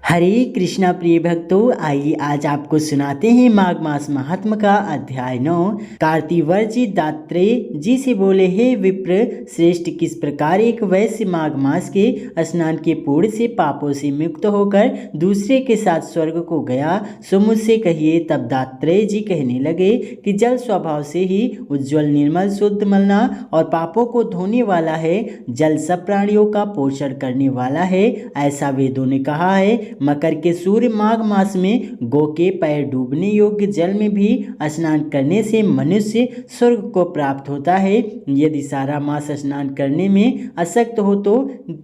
हरे कृष्णा प्रिय भक्तों, आइए आज आपको सुनाते हैं माघ मास महात्म का अध्याय 9। कार्तिवर्ष जी दात्रेय जी से बोले, हे विप्र श्रेष्ठ, किस प्रकार एक वैश्य माघ मास के स्नान के पुण्य से पापों से मुक्त होकर दूसरे के साथ स्वर्ग को गया, सो मुझसे कहिए। तब दात्रेय जी कहने लगे कि जल स्वभाव से ही उज्ज्वल निर्मल शुद्ध मलना और पापों को धोने वाला है। जल सब प्राणियों का पोषण करने वाला है, ऐसा वेदों ने कहा है। मकर के सूर्य माघ मास में गो के पैर डूबने योग्य जल में भी स्नान करने से मनुष्य स्वर्ग को प्राप्त होता है। यदि सारा मास स्नान करने में असक्त हो तो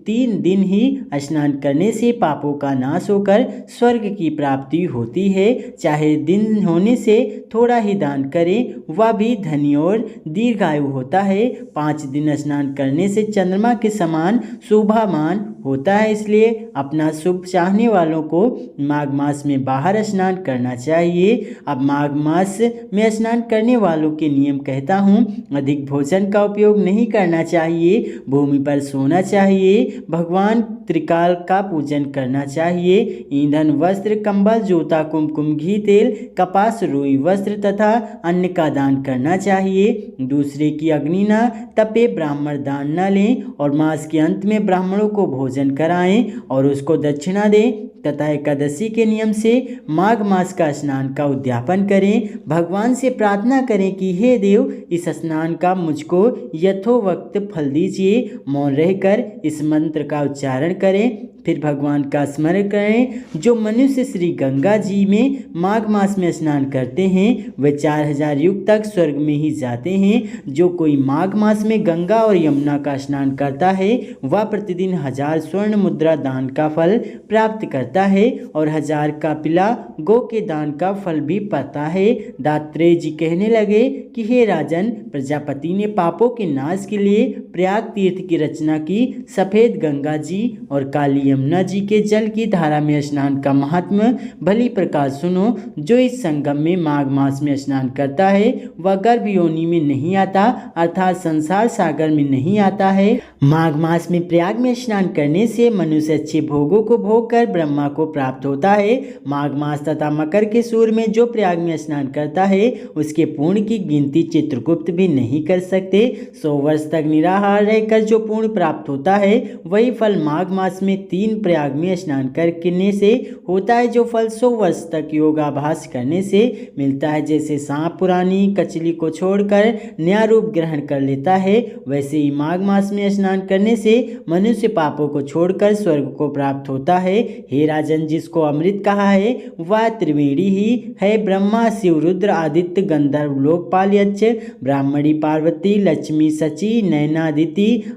3 दिन ही स्नान करने से पापों का नाश होकर स्वर्ग की प्राप्ति होती है। चाहे दिन होने से थोड़ा ही दान करें, वह भी धनी और दीर्घायु होता है। 5 दिन स्नान करने से चंद्रमा के समान शोभामान होता है, इसलिए अपना शुभ चाहने वालों को माघ मास में बाहर स्नान करना चाहिए। अब माघ मास में स्नान करने वालों के नियम कहता हूँ। अधिक भोजन का उपयोग नहीं करना चाहिए, भूमि पर सोना चाहिए, भगवान त्रिकाल का पूजन करना चाहिए। ईंधन, वस्त्र, कंबल, जूता, कुमकुम, घी, तेल, कपास, रुई, वस्त्र तथा अन्न का दान करना चाहिए। दूसरे की अग्नि न तपे, ब्राह्मण दान न लें और मास के अंत में ब्राह्मणों को भोजन कराएं और उसको दक्षिणा दें तथा एकादशी के नियम से माघ मास का स्नान का उद्यापन करें। भगवान से प्रार्थना करें कि हे देव, इस स्नान का मुझको यथोवक्त फल दीजिए। मौन रहकर इस मंत्र का उच्चारण करें, फिर भगवान का स्मरण करें। जो मनुष्य श्री गंगा जी में माघ मास में स्नान करते हैं वे 4000 युग तक स्वर्ग में ही जाते हैं। जो कोई माघ मास में गंगा और यमुना का स्नान करता है वह प्रतिदिन 1000 स्वर्ण मुद्रा दान का फल प्राप्त करता है और 1000 का पिला गो के दान का फल भी पाता है। दात्रेय जी कहने लगे कि हे राजन, प्रजापति ने पापों के नाश के लिए प्रयाग तीर्थ की रचना की। सफेद गंगा जी और काली यमुना जी के जल की धारा में स्नान का महात्म्य भली प्रकार सुनो। जो इस संगम में माघ मास में स्नान करता है वह गर्भ योनि में नहीं आता, अर्थात संसार सागर में नहीं आता है। माघ मास में प्रयाग में स्नान करने से मनुष्य अच्छे भोगों को भोग कर ब्रह्मा को प्राप्त होता है। माघ मास तथा मकर के सूर्य में जो प्रयाग में स्नान करता है उसके पुण्य की गिनती चित्रगुप्त भी नहीं कर सकते। 100 वर्ष तक निराहार रहकर जो पुण्य प्राप्त होता है वही फल माघ मास में 3 प्रयाग में स्नान करने से होता है, जो फल 100 वर्ष तक योगाभ्यास करने से मिलता है। जैसे सांप पुरानी कचली को छोड़कर नया रूप ग्रहण कर लेता है, वैसे ही माघ मास में स्नान करने से मनुष्य पापों को छोड़कर स्वर्ग को प्राप्त होता है। हे राजन, जिसको अमृत कहा है वह त्रिवेणी ही है। ब्रह्मा, शिव, रुद्र, आदित्य, गंधर्व, लोकपाल, यक्ष, ब्राह्मणी, पार्वती, लक्ष्मी, सची, नैना,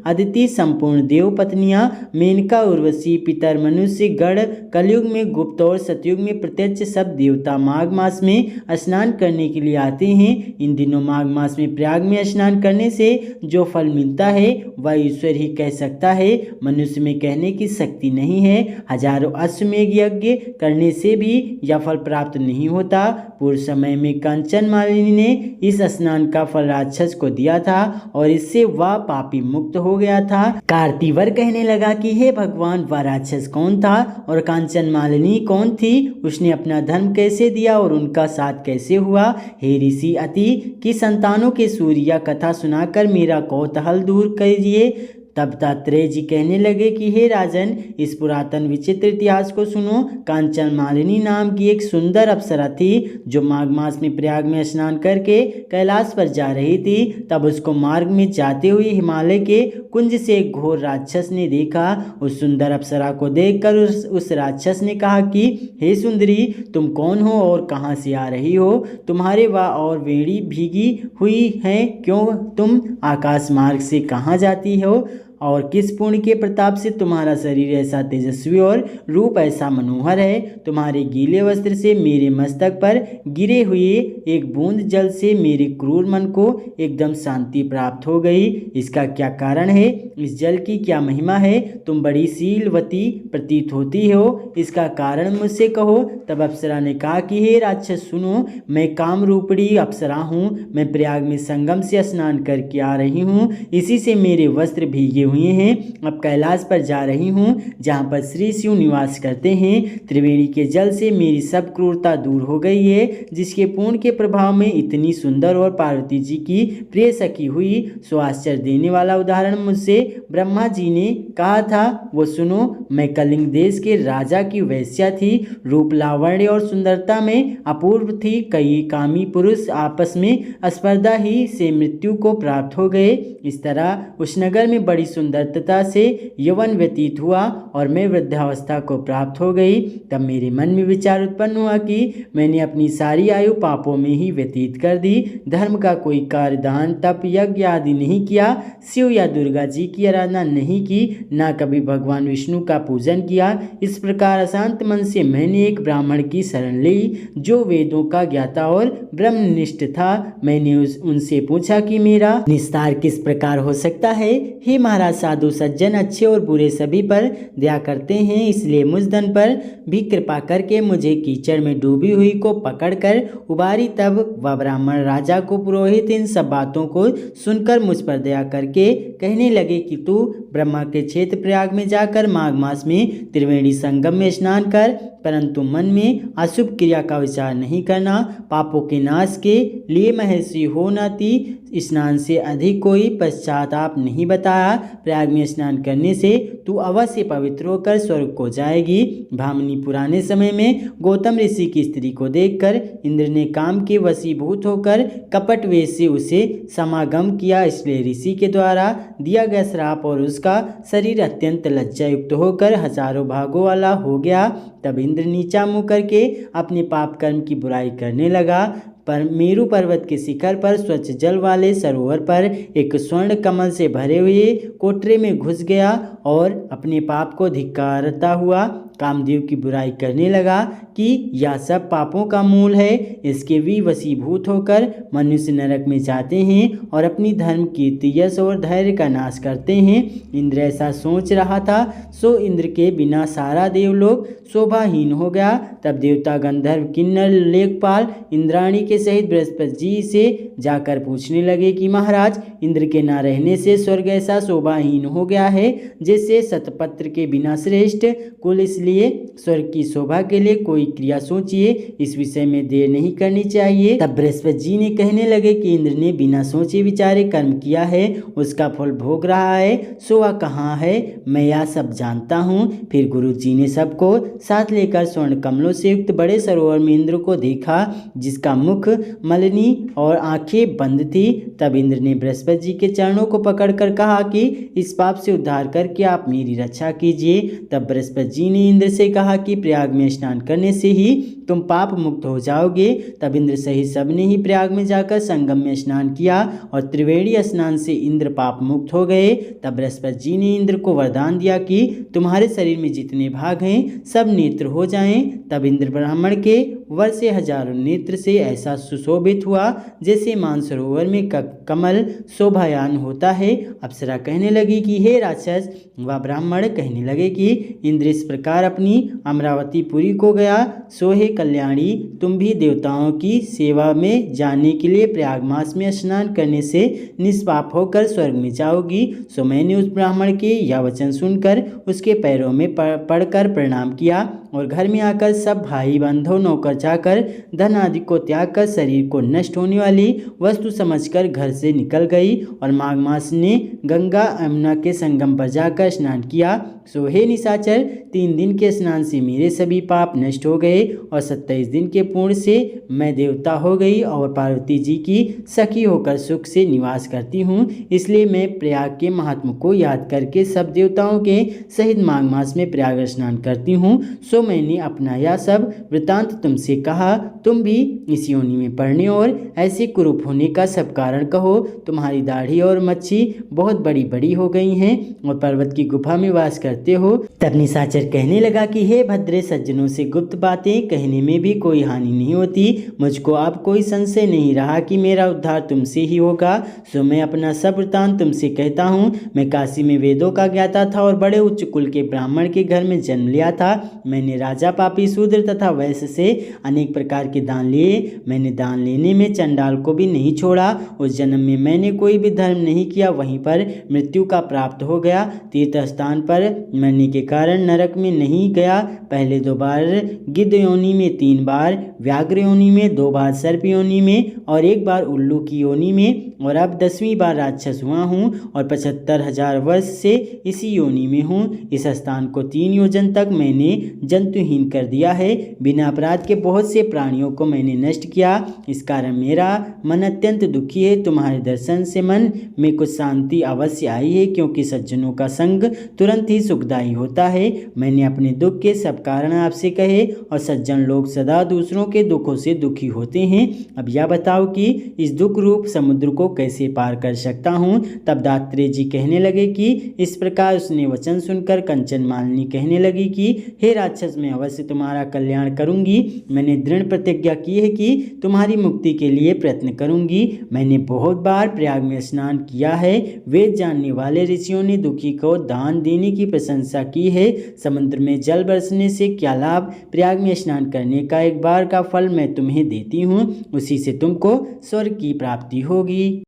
अदिति, संपूर्ण देव पत्नियां, मेनका, उर्वशी, पितर, मनुष्य गण, कलयुग में गुप्त और सतयुग में प्रत्यक्ष सब देवता माघ मास में स्नान करने के लिए आते हैं। इन दिनों माघ मास में प्रयाग में स्नान करने से जो फल मिलता है वह ईश्वर ही कह सकता है, मनुष्य में कहने की शक्ति नहीं है। हजारों अश्वमेध यज्ञ करने से भी यह फल प्राप्त नहीं होता। पूर्व समय में कंचन मालिनी ने इस स्नान का फल राक्षस को दिया था और इससे वह पापी मुक्त हो गया था। कार्तिवर कहने लगा कि हे भगवान, वह राक्षस कौन था और कांचन मालिनी कौन थी? उसने अपना धर्म कैसे दिया और उनका साथ कैसे हुआ? हे ऋषि, अति की संतानों के सूर्य कथा सुनाकर मेरा कौतूहल दूर कीजिए। तब दात्रेय जी कहने लगे कि हे राजन, इस पुरातन विचित्र इतिहास को सुनो। कांचन मालिनी नाम की एक सुंदर अप्सरा थी जो माघ मास में प्रयाग में स्नान करके कैलाश पर जा रही थी। तब उसको मार्ग में जाते हुए हिमालय के कुंज से एक घोर राक्षस ने देखा। उस सुंदर अप्सरा को देखकर उस राक्षस ने कहा कि हे सुंदरी, तुम कौन हो और कहाँ से आ रही हो? तुम्हारे वह और वेणी भीगी हुई है क्यों? तुम आकाश मार्ग से कहाँ जाती हो और किस पुण्य के प्रताप से तुम्हारा शरीर ऐसा तेजस्वी और रूप ऐसा मनोहर है? तुम्हारे गीले वस्त्र से मेरे मस्तक पर गिरे हुए एक बूंद जल से मेरे क्रूर मन को एकदम शांति प्राप्त हो गई। इसका क्या कारण है? इस जल की क्या महिमा है? तुम बड़ी शीलवती प्रतीत होती हो, इसका कारण मुझसे कहो। तब अप्सरा ने कहा कि हे राक्षस सुनो, मैं काम रूपड़ी अप्सरा हूँ। मैं प्रयाग में संगम से स्नान करके आ रही हूँ, इसी से मेरे वस्त्र भीगे हुए हैं। अब कैलाश पर जा रही हूँ, जहाँ पर श्री शिव निवास करते हैं। त्रिवेणी के जल से मेरी सब क्रूरता दूर हो गई है, जिसके पूर्ण के प्रभाव में इतनी सुंदर और पार्वती जी की प्रिय सखी हुई। सो आश्चर्य देने वाला उदाहरण मुझसे ब्रह्मा जी ने कहा था, वो सुनो। मैं कलिंग देश के राजा की वेश्या थी। रूप, लावण्य और सुंदरता में अपूर्व थी। कई कामी पुरुष आपस में स्पर्धा ही से मृत्यु को प्राप्त हो गए। इस तरह उस नगर में बड़ी सुंदरता से यौवन व्यतीत हुआ और मैं वृद्धावस्था को प्राप्त हो गई। तब मेरे मन में विचार उत्पन्न हुआ कि मैंने अपनी सारी आयु पापों में ही व्यतीत कर दी। धर्म का कोई कार्य, दान, तप, यज्ञ आदि नहीं किया। शिव या दुर्गा जी की आराधना नहीं की, ना कभी भगवान विष्णु का पूजन किया। इस प्रकार अशांत मन से मैंने एक ब्राह्मण की शरण ली, जो वेदों का ज्ञाता और ब्रह्मनिष्ठ था। मैंने उनसे पूछा कि मेरा निस्तार किस प्रकार हो सकता है। हे महाराज, साधु सज्जन अच्छे और बुरे सभी पर दया करते हैं, इसलिए मुझ धन पर भी कृपा करके मुझे कीचड़ में डूबी हुई को पकड़कर उबारी। तब वह ब्राह्मण राजा को पुरोहित इन सब बातों को सुनकर मुझ पर दया करके कहने लगे कि तू ब्रह्मा के क्षेत्र प्रयाग में जाकर माघ मास में त्रिवेणी संगम में स्नान कर, परंतु मन में अशुभ क्रिया का विचार नहीं करना। पापों के नाश के लिए महर्षि होनाति स्नान से अधिक कोई पश्चाताप नहीं बताया। प्रयाग में स्नान करने से तू अवश्य पवित्र होकर स्वर्ग को जाएगी। भामिनी पुराने समय में गौतम ऋषि की स्त्री को देखकर इंद्र ने काम के वशीभूत होकर कपट वेश से उसे समागम किया, इसलिए ऋषि के द्वारा दिया गया श्राप और उसका शरीर अत्यंत लज्जा युक्त होकर हजारों भागों वाला हो गया। तब इंद्र नीचा मुँह करके अपने पाप कर्म की बुराई करने लगा। पर मेरु पर्वत के शिखर पर स्वच्छ जल वाले सरोवर पर एक स्वर्ण कमल से भरे हुए कोठरे में घुस गया और अपने पाप को धिक्कारता हुआ कामदेव की बुराई करने लगा कि यह सब पापों का मूल है। इसके भी वशीभूत होकर मनुष्य नरक में जाते हैं और अपनी धर्म, कीर्ति, यश और धैर्य का नाश करते हैं। इंद्र ऐसा सोच रहा था, सो इंद्र के बिना सारा देवलोक शोभाहीन हो गया। तब देवता, गंधर्व, किन्नर, लेखपाल इंद्राणी के सहित बृहस्पति जी से जाकर पूछने लगे कि महाराज, इंद्र के न रहने से स्वर्ग ऐसा शोभाहीन हो गया है जैसे शतपत्र के बिना श्रेष्ठ कुल, इसलिए स्वर्ग की शोभा के लिए कोई क्रिया सोचिए, इस विषय में देर नहीं करनी चाहिए। तब बृहस्पति जी ने कहने लगे कि इंद्र ने बिना सोचे विचारे कर्म किया है, उसका फल भोग रहा है, सो वह कहाँ है, मैं यह सब जानता हूँ। फिर गुरु जी ने सबको साथ लेकर स्वर्ण कमलों से युक्त बड़े सरोवर में इंद्र को देखा, जिसका मुख मलिनी और आंखें बंद थी। तब इंद्र ने बृहस्पति जी के चरणों को पकड़कर कहा कि इस पाप से उद्धार करके आप मेरी रक्षा कीजिए। तब बृहस्पति जी ने इंद्र से कहा कि प्रयाग में स्नान करने से ही तुम पाप मुक्त हो जाओगे। तब इंद्र सहित सबने ही प्रयाग में जाकर संगम में स्नान किया और त्रिवेणी स्नान से इंद्र पाप मुक्त हो गए। तब बृहस्पति जी ने इंद्र को वरदान दिया कि तुम्हारे शरीर में जितने भाग हैं सब नेत्र हो जाएं। तब इंद्र ब्राह्मण के वर से हजारों नेत्र से ऐसा सुशोभित हुआ जैसे मानसरोवर में कमल शोभायान होता है। अप्सरा कहने लगी कि हे राक्षस, वह ब्राह्मण कहने लगे कि इंद्र इस प्रकार अपनी अमरावतीपुरी को गया, सो हे कल्याणी, तुम भी देवताओं की सेवा में जाने के लिए प्रयाग मास में स्नान करने से निष्पाप होकर स्वर्ग में जाओगी। सो मैंने उस ब्राह्मण के यह वचन सुनकर उसके पैरों में पड़कर प्रणाम किया और घर में आकर सब भाई बंधु नौकर जाकर धन आदि को त्याग कर शरीर को नष्ट होने वाली वस्तु समझकर घर से निकल गई और माघ मास ने गंगा यमुना के संगम पर जाकर स्नान किया। सो हे निशाचर, 3 दिन के स्नान से मेरे सभी पाप नष्ट हो गए और 27 दिन के पूर्ण से मैं देवता हो गई और पार्वती जी की सखी होकर सुख से निवास करती हूँ। इसलिए मैं प्रयाग के महात्मा को याद करके सब देवताओं के सहित माघ मास में प्रयाग स्नान करती हूँ। सो मैंने अपना यह सब वृतांत तुमसे कहा, तुम भी इस योनि में पड़ने और ऐसे कुरूप होने का सब कारण कहो। तुम्हारी दाढ़ी और मच्छी बहुत बड़ी बड़ी हो गई हैं और पर्वत की गुफा में वास करते हो। तब निशाचर कहने लगा कि हे भद्रे, सज्जनों से गुप्त बातें कहने में भी कोई हानि नहीं होती। मुझको अब कोई संशय नहीं रहा कि मेरा उद्धार तुमसे ही होगा। सो मैं अपना सब वृतांत तुमसे कहता हूँ। मैं काशी में वेदों का ज्ञाता था और बड़े उच्च कुल के ब्राह्मण के घर में जन्म लिया था। मैंने राजा, पापी, शूद्र तथा वैश्य से अनेक प्रकार के दान लिए, मैंने दान लेने में चंडाल को भी नहीं छोड़ा। उस जन्म में मैंने कोई भी धर्म नहीं किया, वहीं पर मृत्यु का प्राप्त हो गया। तीर्थ स्थान पर मरने के कारण नरक में नहीं गया। पहले 2 बार गिद्ध योनि में, 3 बार व्याघ्र योनि में, 2 बार सर्प योनि में और 1 बार उल्लू की योनि में, और अब 10वीं बार राक्षस हुआ हूँ और 75,000 वर्ष से इसी योनि में हूँ। इस स्थान को 3 योजन तक मैंने जंतुहीन कर दिया है। बिना अपराध के बहुत से प्राणियों को मैंने नष्ट किया। इस कारण मेरा मन अत्यंत दुखी है। तुम्हारे दर्शन से मन में कुछ शांति अवश्य आई है, क्योंकि सज्जनों का संग तुरंत ही सुखदायी होता है। मैंने अपने दुख के सब कारण आपसे कहे, और सज्जन लोग सदा दूसरों के दुखों से दुखी होते हैं। अब यह बताओ कि इस दुख रूप समुद्र को कैसे पार कर सकता हूँ। तब दात्रेय जी कहने लगे कि इस प्रकार उसने वचन सुनकर कंचन मालिनी कहने लगी कि हे राक्षस, मैं अवश्य तुम्हारा कल्याण करूंगी। मैंने दृढ़ प्रतिज्ञा की है कि तुम्हारी मुक्ति के लिए प्रयत्न करूंगी। मैंने बहुत बार प्रयाग में स्नान किया है। वेद जानने वाले ऋषियों ने दुखी को दान देने की प्रशंसा की है। समुद्र में जल बरसने से क्या लाभ? प्रयाग में स्नान करने का 1 बार का फल मैं तुम्हें देती हूँ, उसी से तुमको स्वर्ग की प्राप्ति होगी।